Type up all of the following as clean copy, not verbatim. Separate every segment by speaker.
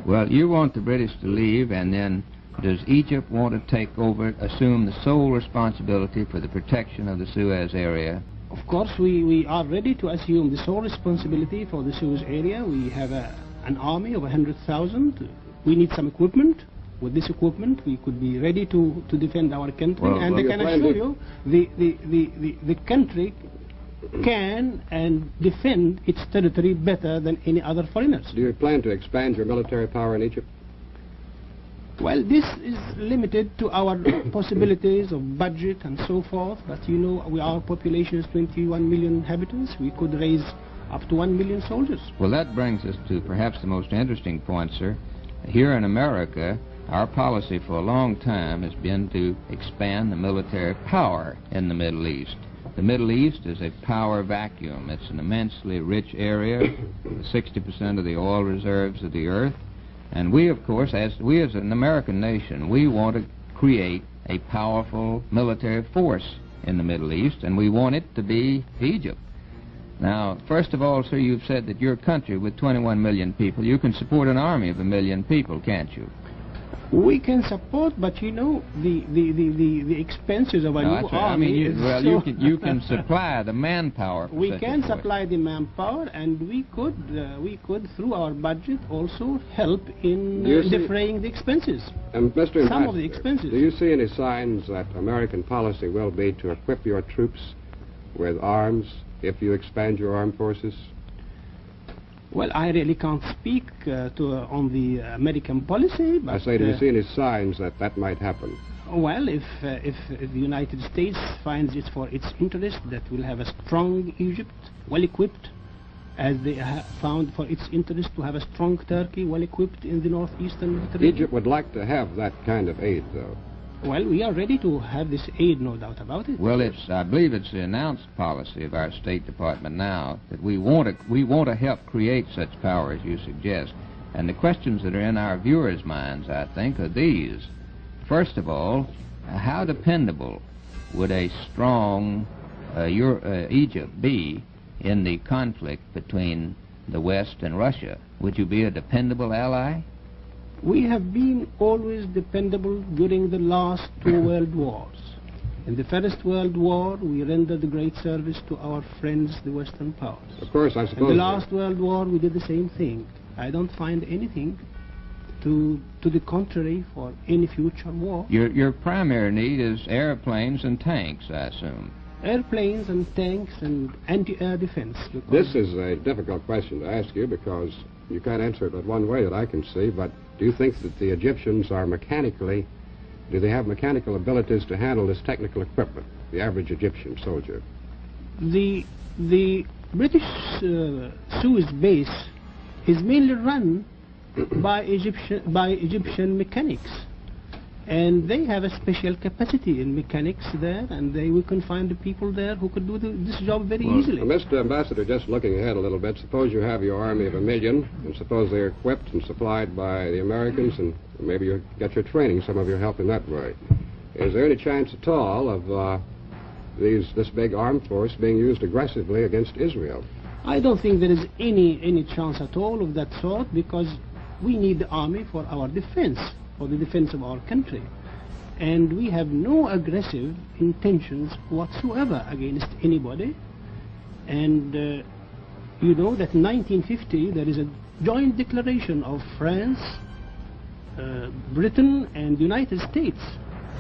Speaker 1: Well, you want the British to leave, and then does Egypt want to take over, assume the sole responsibility for the protection of the Suez area?
Speaker 2: Of course, we are ready to assume the sole responsibility for the Suez area. We have an army of 100,000. We need some equipment. With this equipment, we could be ready to defend our country. And I can assure you, the country can and defend its territory better than any other foreigners.
Speaker 3: Do you plan to expand your military power in Egypt?
Speaker 2: Well, this is limited to our possibilities of budget and so forth, but you know, our population is 21 million inhabitants. We could raise up to 1 million soldiers.
Speaker 1: Well, that brings us to perhaps the most interesting point, sir. Here in America, our policy for a long time has been to expand the military power in the Middle East. The Middle East is a power vacuum. It's an immensely rich area, 60% of the oil reserves of the earth. And we, of course, as an American nation, we want to create a powerful military force in the Middle East, and we want it to be Egypt. Now, first of all, sir, you've said that your country, with 21 million people, you can support an army of 1 million people, can't you?
Speaker 2: We can support, but you know, the expenses of a new army.
Speaker 1: I mean, you can supply the manpower.
Speaker 2: We can supply the manpower, and we could through our budget also help in defraying the expenses.
Speaker 3: Mr.
Speaker 2: Some of the expenses.
Speaker 3: Do you see any signs that American policy will be to equip your troops with arms if you expand your armed forces?
Speaker 2: Well, I really can't speak on the American policy, but...
Speaker 3: I say, do you see any signs that that might happen?
Speaker 2: Well, if the United States finds it for its interest that we'll have a strong Egypt, well-equipped, as they have found for its interest to have a strong Turkey, well-equipped in the northeastern Mediterranean.
Speaker 3: Egypt would like to have that kind of aid, though.
Speaker 2: Well, we are ready to have this aid, no doubt about it.
Speaker 1: Well, I believe it's the announced policy of our State Department now that we want to help create such power as you suggest. And the questions that are in our viewers' minds, I think, are these. First of all, how dependable would a strong Egypt be in the conflict between the West and Russia? Would you be a dependable ally?
Speaker 2: We have been always dependable during the last 2 world wars. In the First World War, we rendered a great service to our friends, the Western powers.
Speaker 3: Of course, I suppose.
Speaker 2: In the last World War, we did the same thing. I don't find anything to the contrary for any future war.
Speaker 1: Your primary need is airplanes and tanks, I assume.
Speaker 2: Airplanes and tanks and anti-air defense.
Speaker 3: This is a difficult question to ask you because you can't answer it but one way that I can see, but do you think that the Egyptians are do they have mechanical abilities to handle this technical equipment, the average Egyptian soldier?
Speaker 2: The British Suez base is mainly run by Egyptian mechanics, and they have a special capacity in mechanics there, and we can find the people there who could do this job very easily.
Speaker 3: Mr. Ambassador, just looking ahead a little bit, suppose you have your army of 1 million, and suppose they're equipped and supplied by the Americans, and maybe you get your training, some of your help in that way. Is there any chance at all of this big armed force being used aggressively against Israel?
Speaker 2: I don't think there is any chance at all of that sort, because we need the army for our defense, for the defense of our country. And we have no aggressive intentions whatsoever against anybody. And you know that in 1950 there is a joint declaration of France, Britain and the United States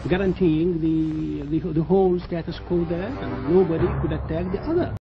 Speaker 2: guaranteeing the whole status quo there, and nobody could attack the other.